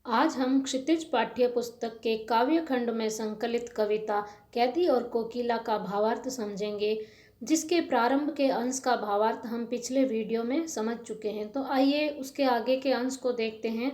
आज हम क्षितिज पाठ्य पुस्तक के काव्य खंड में संकलित कविता कैदी और कोकिला का भावार्थ समझेंगे, जिसके प्रारंभ के अंश का भावार्थ हम पिछले वीडियो में समझ चुके हैं। तो आइए उसके आगे के अंश को देखते हैं।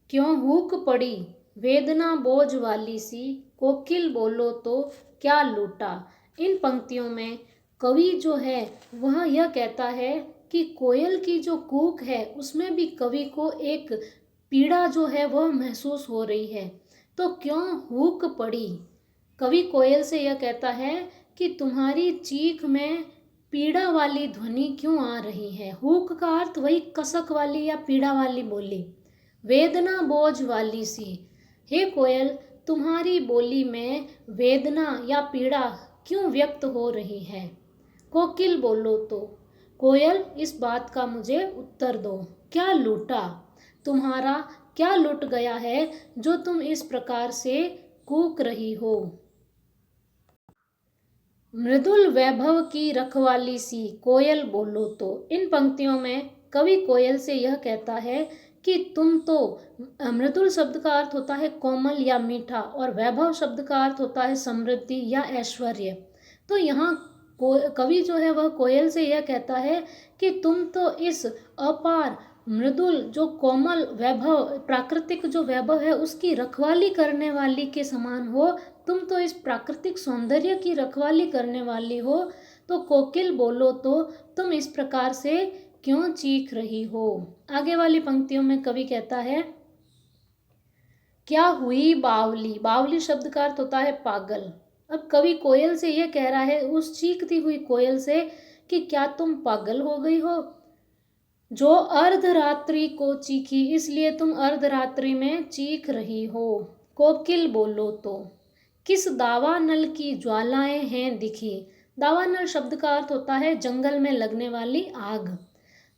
क्यों हुक पड़ी वेदना बोझ वाली सी, कोकिल बोलो तो क्या लूटा। इन पंक्तियों में कवि जो है वह यह कहता है कि कोयल की जो कूक है उसमें भी कवि को एक पीड़ा जो है वह महसूस हो रही है। तो क्यों हुक पड़ी, कवि कोयल से यह कहता है कि तुम्हारी चीख में पीड़ा वाली ध्वनि क्यों आ रही है। हुक का अर्थ वही कसक वाली या पीड़ा वाली बोली। वेदना बोझ वाली सी, हे कोयल तुम्हारी बोली में वेदना या पीड़ा क्यों व्यक्त हो रही है। कोकिल बोलो तो, कोयल इस बात का मुझे उत्तर दो। क्या लूटा, तुम्हारा क्या लुट गया है जो तुम इस प्रकार से कूक रही हो। मृदुल वैभव की रखवाली सी, कोयल बोलो तो। इन पंक्तियों में कवि कोयल से यह कहता है कि तुम तो, मृदुल शब्द का अर्थ होता है कोमल या मीठा और वैभव शब्द का अर्थ होता है समृद्धि या ऐश्वर्य। तो यहाँ कवि जो है वह कोयल से यह कहता है कि तुम तो इस अपार मृदुल जो कोमल वैभव, प्राकृतिक जो वैभव है उसकी रखवाली करने वाली के समान हो। तुम तो इस प्राकृतिक सौंदर्य की रखवाली करने वाली हो। तो कोकिल बोलो तो तुम इस प्रकार से क्यों चीख रही हो। आगे वाली पंक्तियों में कवि कहता है क्या हुई बावली। बावली शब्द का अर्थ होता है पागल। अब कवि कोयल से यह कह रहा है, उस चीखती हुई कोयल से, कि क्या तुम पागल हो गई हो। जो अर्धरात्रि को चीखी इसलिए तुम अर्धरात्रि में चीख रही हो। कोकिल बोलो तो, किस दावानल की ज्वालाएं हैं दिखी। दावानल शब्द का अर्थ होता है जंगल में लगने वाली आग।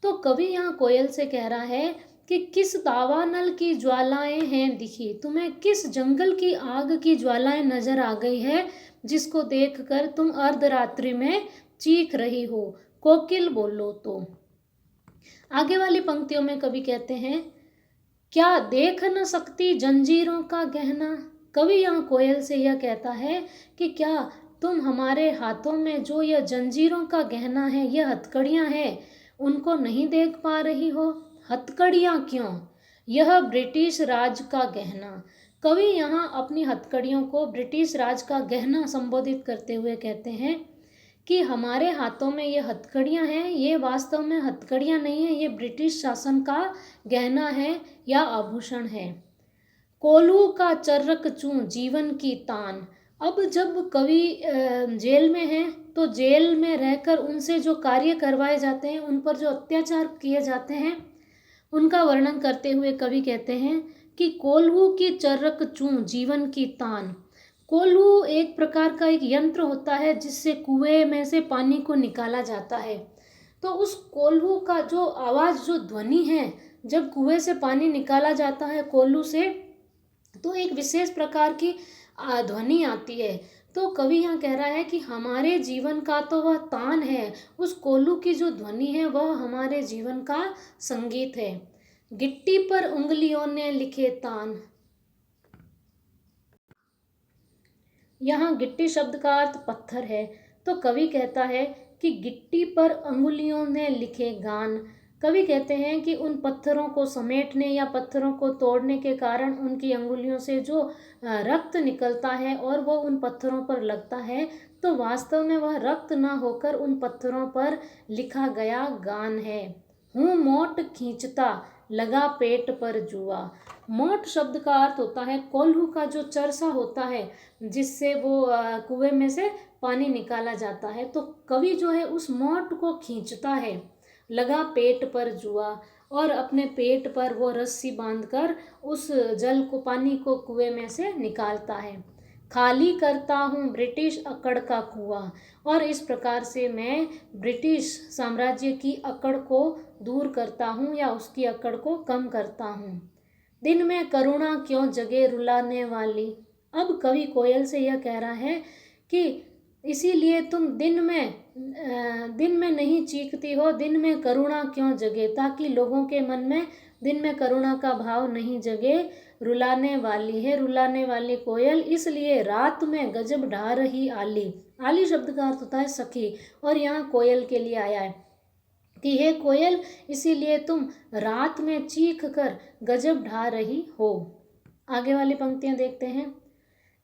तो कवि यहाँ कोयल से कह रहा है कि किस दावानल की ज्वालाएं हैं दिखी, तुम्हें किस जंगल की आग की ज्वालाएं नजर आ गई है जिसको देखकर तुम अर्धरात्रि में चीख रही हो। कोकिल बोलो तो। आगे वाली पंक्तियों में कवि कहते हैं क्या देख न सकती जंजीरों का गहना। कवि यहाँ कोयल से यह कहता है कि क्या तुम हमारे हाथों में जो यह जंजीरों का गहना है, यह हथकड़ियाँ हैं, उनको नहीं देख पा रही हो। हथकड़ियाँ क्यों, यह ब्रिटिश राज का गहना। कवि यहाँ अपनी हथकड़ियों को ब्रिटिश राज का गहना संबोधित करते हुए कहते हैं कि हमारे हाथों में ये हथकड़ियाँ हैं, ये वास्तव में हथकड़ियाँ नहीं है, ये ब्रिटिश शासन का गहना है या आभूषण है। कोल्हू का चर्रक चूं जीवन की तान। अब जब कवि जेल में हैं तो जेल में रहकर उनसे जो कार्य करवाए जाते हैं, उन पर जो अत्याचार किए जाते हैं, उनका वर्णन करते हुए कवि कहते हैं कि कोल्हू की चर्रक चूं जीवन की तान। कोल्हू एक प्रकार का एक यंत्र होता है जिससे कुएं में से पानी को निकाला जाता है। तो उस कोल्हू का जो आवाज़, जो ध्वनि है, जब कुएं से पानी निकाला जाता है कोल्हू से, तो एक विशेष प्रकार की ध्वनि आती है। तो कवि यहाँ कह रहा है कि हमारे जीवन का तो वह तान है, उस कोल्हू की जो ध्वनि है वह हमारे जीवन का संगीत है। गिट्टी पर उंगलियों ने लिखे तान। यहाँ गिट्टी शब्द का अर्थ पत्थर है। तो कवि कहता है कि गिट्टी पर अंगुलियों ने लिखे गान। कवि कहते हैं कि उन पत्थरों को समेटने या पत्थरों को तोड़ने के कारण उनकी अंगुलियों से जो रक्त निकलता है और वो उन पत्थरों पर लगता है, तो वास्तव में वह रक्त ना होकर उन पत्थरों पर लिखा गया गान है। हूँ मोट खींचता लगा पेट पर जुआ। मोट शब्द का अर्थ होता है कोल्हू का जो चरसा होता है जिससे वो कुएं में से पानी निकाला जाता है। तो कवि जो है उस मोट को खींचता है, लगा पेट पर जुआ, और अपने पेट पर वो रस्सी बांधकर उस जल को, पानी को कुएं में से निकालता है। खाली करता हूँ ब्रिटिश अकड़ का कुआं, और इस प्रकार से मैं ब्रिटिश साम्राज्य की अकड़ को दूर करता हूँ या उसकी अकड़ को कम करता हूँ। दिन में करुणा क्यों जगे रुलाने वाली। अब कवि कोयल से यह कह रहा है कि इसीलिए तुम दिन में नहीं चीखती हो, दिन में करुणा क्यों जगे, ताकि लोगों के मन में दिन में करुणा का भाव नहीं जगे, रुलाने वाली है रुलाने वाली कोयल, इसलिए रात में गजब ढा रही आली। आली शब्द का अर्थ होता है सखी, और यहाँ कोयल के लिए आया है कि हे कोयल, इसीलिए तुम रात में चीख कर गजब ढा रही हो। आगे वाली पंक्तियां देखते हैं।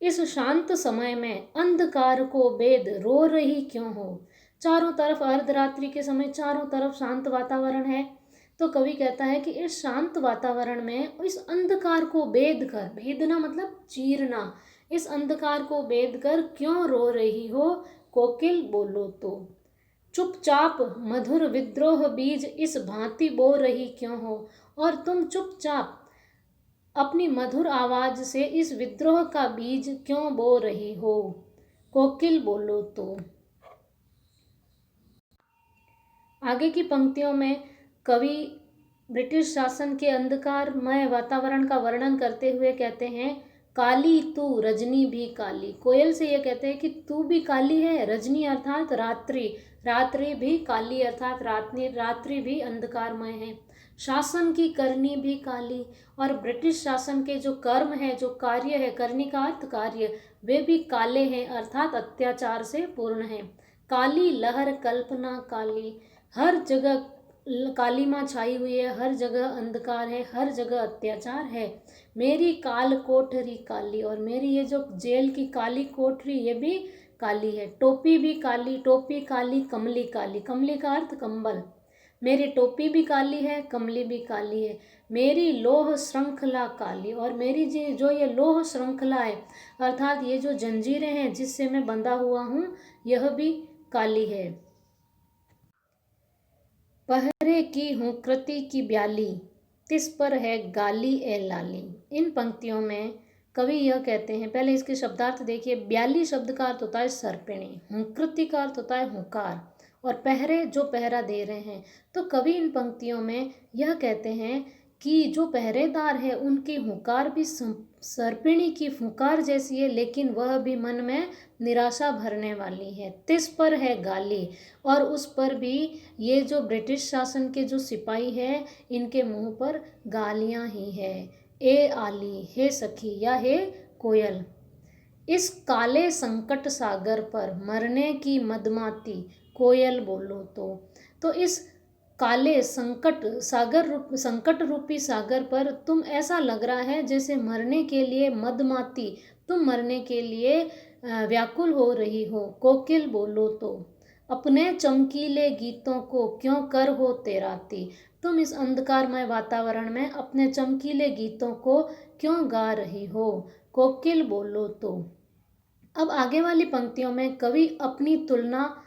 इस शांत समय में अंधकार को बेद रो रही क्यों हो। चारों तरफ अर्धरात्रि के समय चारों तरफ शांत वातावरण है, तो कवि कहता है कि इस शांत वातावरण में इस अंधकार को बेद कर, भेदना मतलब चीरना, इस अंधकार को बेद कर क्यों रो रही हो, कोकिल बोलो तो। चुपचाप मधुर विद्रोह बीज इस भांति बो रही क्यों हो, और तुम चुपचाप अपनी मधुर आवाज से इस विद्रोह का बीज क्यों बो रही हो, कोकिल बोलो तो। आगे की पंक्तियों में कवि ब्रिटिश शासन के अंधकारमय वातावरण का वर्णन करते हुए कहते हैं, काली तू रजनी भी काली। कोयल से ये कहते हैं कि तू भी काली है, रजनी अर्थात रात्रि, रात्रि भी काली अर्थात रात्रि भी अंधकारमय है। शासन की करनी भी काली, और ब्रिटिश शासन के जो कर्म है, जो कार्य है, करनी का अर्थ कार्य, वे भी काले हैं अर्थात अत्याचार से पूर्ण है। काली लहर कल्पना काली, हर जगह कालीमा छाई हुई है, हर जगह अंधकार है, हर जगह अत्याचार है। मेरी काल कोठरी काली, और मेरी ये जो जेल की काली कोठरी ये भी काली है। टोपी भी काली, टोपी काली, कमली काली, कमली का अर्थ कंबल। मेरी टोपी भी काली है, कमली भी काली है। मेरी लोह श्रृंखला काली, और मेरी जो ये लोह श्रृंखला है अर्थात ये जो जंजीरें हैं जिससे मैं बंधा हुआ हूँ, यह भी काली है। पहरे की हूँ कृति की ब्याली, तिस पर है गाली ए लाली। इन पंक्तियों में कवि यह कहते हैं, पहले इसके शब्दार्थ देखिए। ब्याली शब्द का अर्थ होता है सर्पिणी, हुंकृति का अर्थ होता है हुंकार, और पहरे जो पहरा दे रहे हैं। तो कवि इन पंक्तियों में यह कहते हैं कि जो पहरेदार है उनकी हुंकार भी सर्पिणी की फुंकार जैसी है, लेकिन वह भी मन में निराशा भरने वाली है। तिस पर है गाली, और उस पर भी ये जो ब्रिटिश शासन के जो सिपाही है इनके मुंह पर गालियां ही है। ए आली, हे सखी या हे कोयल, इस काले संकट सागर पर मरने की मदमाती कोयल बोलो तो इस काले संकट रूपी सागर पर तुम ऐसा लग रहा है जैसे मरने के लिए मदमाती, तुम मरने के लिए व्याकुल हो रही हो। कोकिल बोलो तो, अपने चमकीले गीतों को क्यों कर हो तेराती, तुम इस अंधकारमय वातावरण में अपने चमकीले गीतों को क्यों गा रही हो। कोकिल बोलो तो। अब आगे वाली पंक्तियों में कवि अपनी तुलना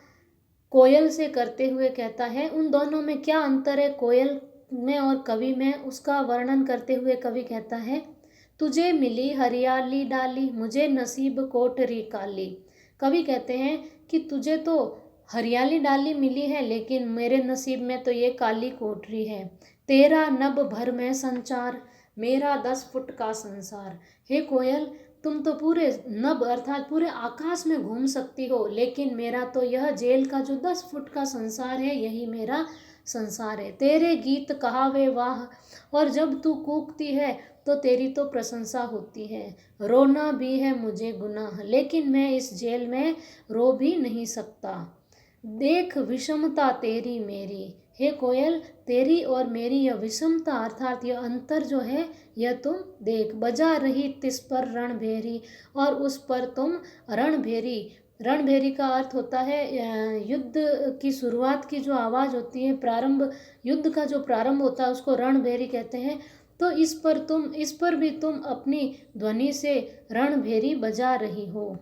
कोयल से करते हुए कहता है, उन दोनों में क्या अंतर है, कोयल में और कवि में, उसका वर्णन करते हुए कवि कहता है, तुझे मिली हरियाली डाली, मुझे नसीब कोठरी काली। कवि कहते हैं कि तुझे तो हरियाली डाली मिली है, लेकिन मेरे नसीब में तो ये काली कोठरी है। तेरा नभ भर में संचार, मेरा 10 फुट का संसार। हे कोयल, तुम तो पूरे नभ अर्थात पूरे आकाश में घूम सकती हो, लेकिन मेरा तो यह जेल का जो 10 फुट का संसार है यही मेरा संसार है। तेरे गीत कहावे वाह, और जब तू कूकती है तो तेरी तो प्रशंसा होती है। रोना भी है मुझे गुनाह, लेकिन मैं इस जेल में रो भी नहीं सकता। देख विषमता तेरी मेरी, हे कोयल, तेरी और मेरी यह विषमता अर्थात यह अंतर जो है यह तुम देख। बजा रही तिस पर रणभेरी, और उस पर तुम रणभेरी, रणभेरी का अर्थ होता है युद्ध की शुरुआत की जो आवाज़ होती है, प्रारंभ, युद्ध का जो प्रारंभ होता है उसको रणभेरी कहते हैं। तो इस पर भी तुम अपनी ध्वनि से रणभेरी बजा रही हो।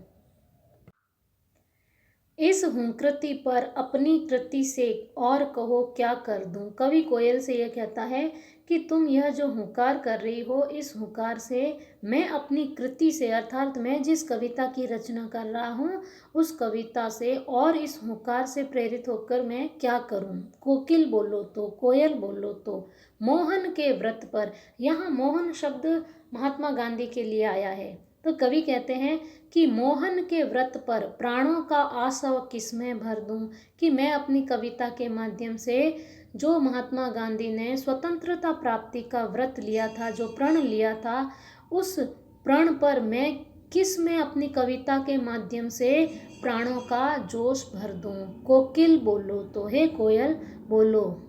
इस हुंकृति पर अपनी कृति से और कहो क्या कर दूं। कवि कोयल से यह कहता है कि तुम यह जो हुंकार कर रही हो, इस हुंकार से मैं अपनी कृति से अर्थात मैं जिस कविता की रचना कर रहा हूँ उस कविता से और इस हुंकार से प्रेरित होकर मैं क्या करूँ। कोकिल बोलो तो, कोयल बोलो तो। मोहन के व्रत पर, यहाँ मोहन शब्द महात्मा गांधी के लिए आया है। तो कवि कहते हैं कि मोहन के व्रत पर प्राणों का आसव किसमें भर दूं, कि मैं अपनी कविता के माध्यम से जो महात्मा गांधी ने स्वतंत्रता प्राप्ति का व्रत लिया था, जो प्रण लिया था, उस प्रण पर मैं किस में अपनी कविता के माध्यम से प्राणों का जोश भर दूं। कोकिल बोलो तो, हे कोयल बोलो।